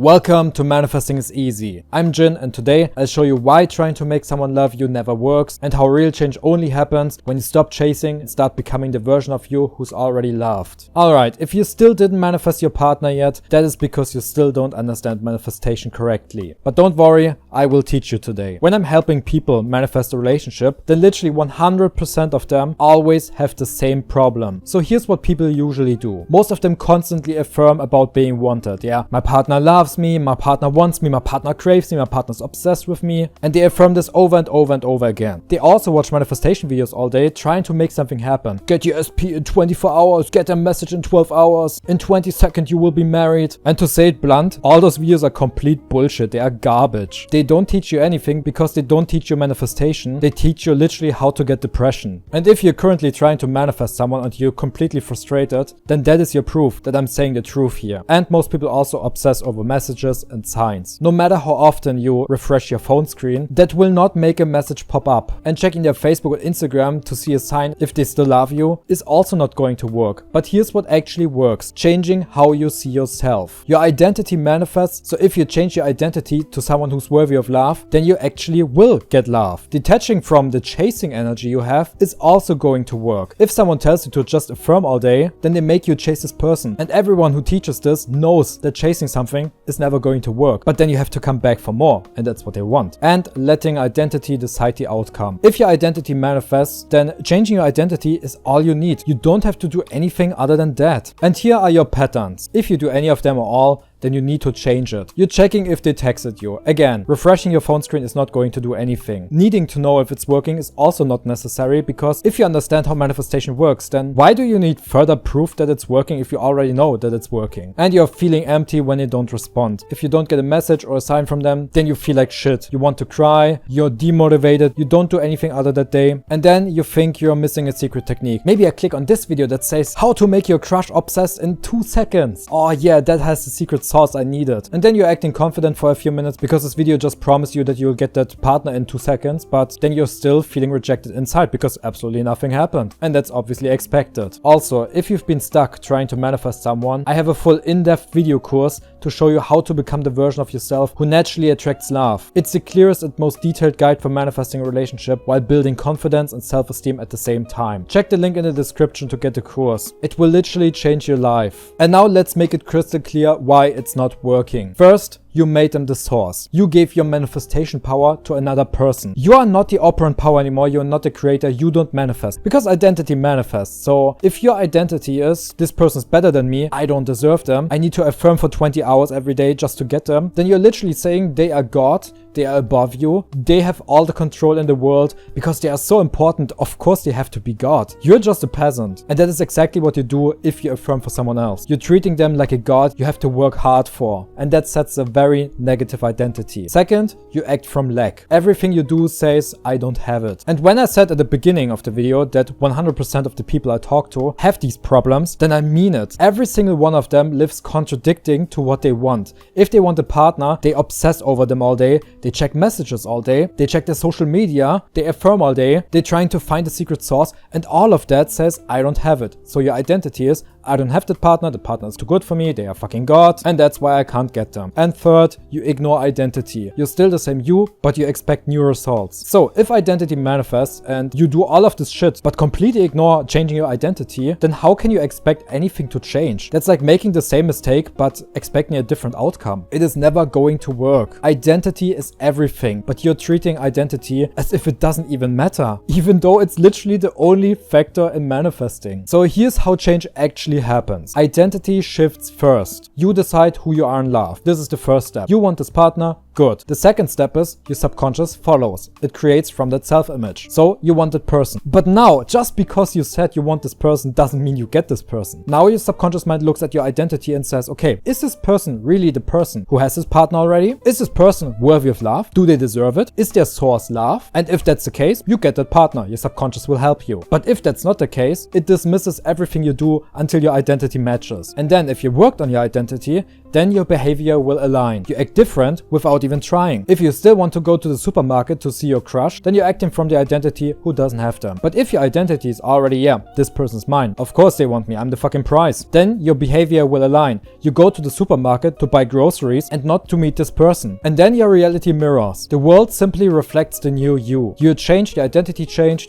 Welcome to Manifesting is Easy. I'm Jin, and today I'll show you why trying to make someone love you never works and how real change only happens when you stop chasing and start becoming the version of you who's already loved. Alright, if you still didn't manifest your partner yet, that is because you still don't understand manifestation correctly. But don't worry, I will teach you today. When I'm helping people manifest a relationship, then literally 100% of them always have the same problem. So here's what people usually do. Most of them constantly affirm about being wanted. Yeah, my partner loves me, my partner wants me, my partner craves me, my partner's obsessed with me, and they affirm this over and over and over again. They also watch manifestation videos all day trying to make something happen. Get your SP in 24 hours, get a message in 12 hours, in 20 seconds you will be married. And to say it blunt, all those videos are complete bullshit, they are garbage. They don't teach you anything because they don't teach you manifestation, they teach you literally how to get depression. And if you're currently trying to manifest someone and you're completely frustrated, then that is your proof that I'm saying the truth here. And most people also obsess over messages and signs. No matter how often you refresh your phone screen, that will not make a message pop up. And checking their Facebook or Instagram to see a sign if they still love you is also not going to work. But here's what actually works: changing how you see yourself. Your identity manifests, so if you change your identity to someone who's worthy of love, then you actually will get love. Detaching from the chasing energy you have is also going to work. If someone tells you to just affirm all day, then they make you chase this person. And everyone who teaches this knows that chasing something is never going to work. But then you have to come back for more, and that's what they want. And letting identity decide the outcome. If your identity manifests, then changing your identity is all you need. You don't have to do anything other than that. And here are your patterns. If you do any of them or all, then you need to change it. You're checking if they texted you. Again, refreshing your phone screen is not going to do anything. Needing to know if it's working is also not necessary, because if you understand how manifestation works, then why do you need further proof that it's working if you already know that it's working? And you're feeling empty when they don't respond. If you don't get a message or a sign from them, then you feel like shit. You want to cry, you're demotivated, you don't do anything other that day, and then you think you're missing a secret technique. Maybe I click on this video that says how to make your crush obsessed in 2 seconds. Oh yeah, that has the secret sauce I needed. And then you're acting confident for a few minutes because this video just promised you that you'll get that partner in 2 seconds, but then you're still feeling rejected inside because absolutely nothing happened. And that's obviously expected. Also, if you've been stuck trying to manifest someone, I have a full in-depth video course to show you how to become the version of yourself who naturally attracts love. It's the clearest and most detailed guide for manifesting a relationship while building confidence and self-esteem at the same time. Check the link in the description to get the course. It will literally change your life. And now let's make it crystal clear why it's not working. First, you made them the source. You gave your manifestation power to another person. You are not the operant power anymore. You're not the creator. You don't manifest. Because identity manifests. So if your identity is, this person's better than me, I don't deserve them, I need to affirm for 20 hours every day just to get them, then you're literally saying they are God, they are above you, they have all the control in the world because they are so important. Of course they have to be God. You're just a peasant. And that is exactly what you do if you affirm for someone else. You're treating them like a God you have to work hard for. And that sets a very negative identity. Second, you act from lack. Everything you do says, I don't have it. And when I said at the beginning of the video that 100% of the people I talk to have these problems, then I mean it. Every single one of them lives contradicting to what they want. If they want a partner, they obsess over them all day, they check messages all day, they check their social media, they affirm all day, they're trying to find a secret source, and all of that says, I don't have it. So your identity is, I don't have that partner, the partner is too good for me, they are fucking God, and that's why I can't get them. And third, you ignore identity. You're still the same you, but you expect new results. So if identity manifests and you do all of this shit, but completely ignore changing your identity, then how can you expect anything to change? That's like making the same mistake, but expecting a different outcome. It is never going to work. Identity is everything, but you're treating identity as if it doesn't even matter, even though it's literally the only factor in manifesting. So here's how change actually happens. Identity shifts first. You decide who you are in love. This is the first step. You want this partner? Good. The second step is your subconscious follows. It creates from that self-image. So you want that person. But now, just because you said you want this person doesn't mean you get this person. Now your subconscious mind looks at your identity and says, okay, is this person really the person who has this partner already? Is this person worthy of love? Do they deserve it? Is their source love? And if that's the case, you get that partner. Your subconscious will help you. But if that's not the case, it dismisses everything you do until your identity matches. And then if you worked on your identity, then your behavior will align. You act different without even trying. If you still want to go to the supermarket to see your crush, then you're acting from the identity who doesn't have them. But if your identity is already, yeah, this person's mine, of course they want me, I'm the fucking prize, then your behavior will align. You go to the supermarket to buy groceries and not to meet this person. And then your reality mirrors. The world simply reflects the new you. You change, your identity changed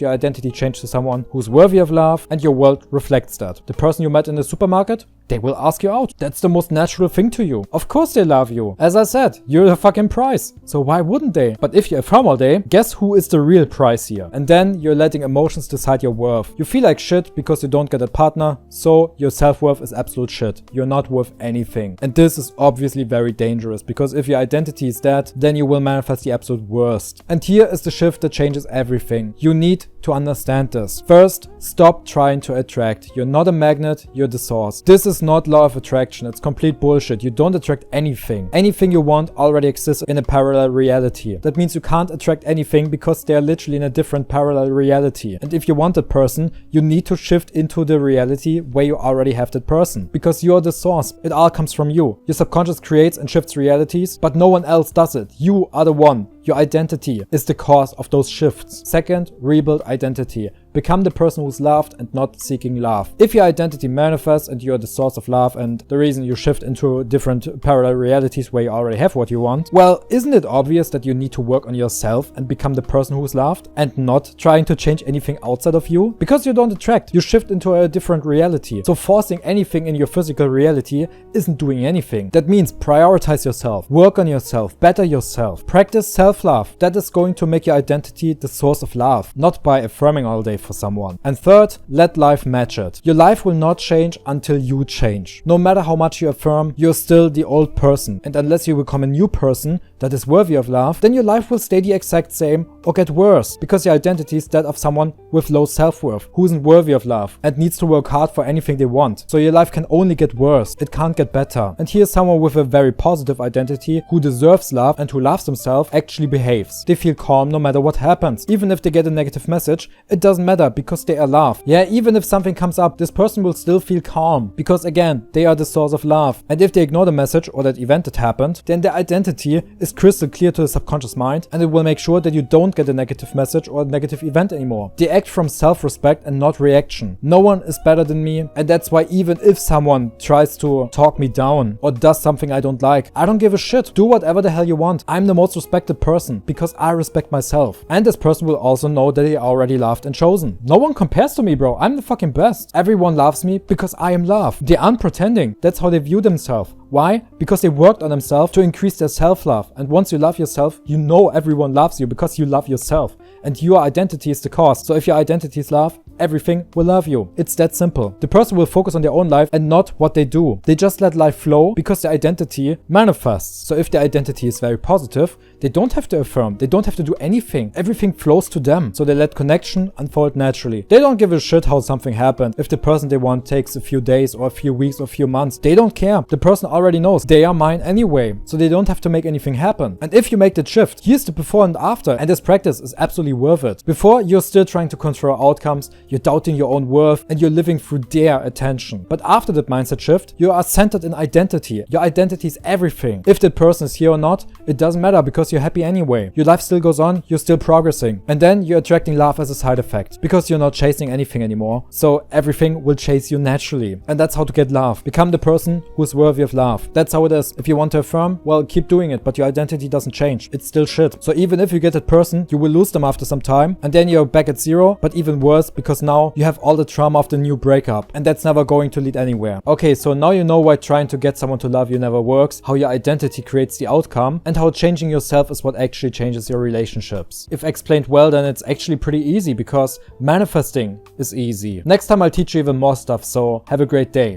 to someone who's worthy of love, and your world reflects that. The person you met in the supermarket, they will ask you out. That's the most natural thing to you. Of course they love you. As I said, you're the fucking prize. So why wouldn't they? But if you affirm all day, guess who is the real prize here? And then you're letting emotions decide your worth. You feel like shit because you don't get a partner, so your self-worth is absolute shit. You're not worth anything. And this is obviously very dangerous, because if your identity is that, then you will manifest the absolute worst. And here is the shift that changes everything. You need to understand this. First, stop trying to attract. You're not a magnet, you're the source. This is not law of attraction, it's complete bullshit. You don't attract anything. Anything you want already exists in a parallel reality. That means you can't attract anything because they're literally in a different parallel reality. And if you want that person, you need to shift into the reality where you already have that person. Because you're the source. It all comes from you. Your subconscious creates and shifts realities, but no one else does it. You are the one. Your identity is the cause of those shifts. Second, rebuild identity. Become the person who's loved and not seeking love. If your identity manifests and you're the source of love and the reason you shift into different parallel realities where you already have what you want, well, isn't it obvious that you need to work on yourself and become the person who's loved and not trying to change anything outside of you? Because you don't attract, you shift into a different reality. So forcing anything in your physical reality isn't doing anything. That means prioritize yourself, work on yourself, better yourself, practice self-love. That is going to make your identity the source of love, not by affirming all day for someone. And third, let life match it. Your life will not change until you change. No matter how much you affirm, you're still the old person. And unless you become a new person that is worthy of love, then your life will stay the exact same or get worse, because your identity is that of someone with low self-worth, who isn't worthy of love and needs to work hard for anything they want. So your life can only get worse. It can't get better. And here's someone with a very positive identity who deserves love and who loves themselves actually behaves. They feel calm no matter what happens. Even if they get a negative message, it doesn't matter because they are loved. Yeah, even if something comes up, this person will still feel calm because again, they are the source of love. And if they ignore the message or that event that happened, then their identity is crystal clear to the subconscious mind, and it will make sure that you don't get a negative message or a negative event anymore. They act from self-respect and not reaction. No one is better than me, and that's why even if someone tries to talk me down or does something I don't like, I don't give a shit. Do whatever the hell you want. I'm the most respected person because I respect myself. And this person will also know that they are already loved and chosen. No one compares to me, bro. I'm the fucking best. Everyone loves me because I am loved. They aren't pretending. That's how they view themselves. Why? Because they worked on themselves to increase their self-love. And once you love yourself, you know everyone loves you because you love yourself. And your identity is the cause. So if your identity is love, everything will love you. It's that simple. The person will focus on their own life and not what they do. They just let life flow because their identity manifests. So if their identity is very positive, they don't have to affirm. They don't have to do anything. Everything flows to them. So they let connection unfold naturally. They don't give a shit how something happened. If the person they want takes a few days or a few weeks or a few months, they don't care. The person already knows they are mine anyway. So they don't have to make anything happen. And if you make that shift, here's the before and after. And this practice is absolutely worth it. Before, you're still trying to control outcomes, you're doubting your own worth, and you're living through their attention. But after that mindset shift, you are centered in identity. Your identity is everything. If that person is here or not, it doesn't matter because you're happy anyway. Your life still goes on, you're still progressing. And then you're attracting love as a side effect because you're not chasing anything anymore. So everything will chase you naturally. And that's how to get love. Become the person who's worthy of love. That's how it is. If you want to affirm, well, keep doing it, but your identity doesn't change. It's still shit. So even if you get that person, you will lose them after some time, and then you're back at zero, but even worse because now you have all the trauma of the new breakup, and that's never going to lead anywhere. Okay, so now you know why trying to get someone to love you never works, how your identity creates the outcome, and how changing yourself is what actually changes your relationships. If explained well, then it's actually pretty easy because manifesting is easy. Next time I'll teach you even more stuff, so have a great day.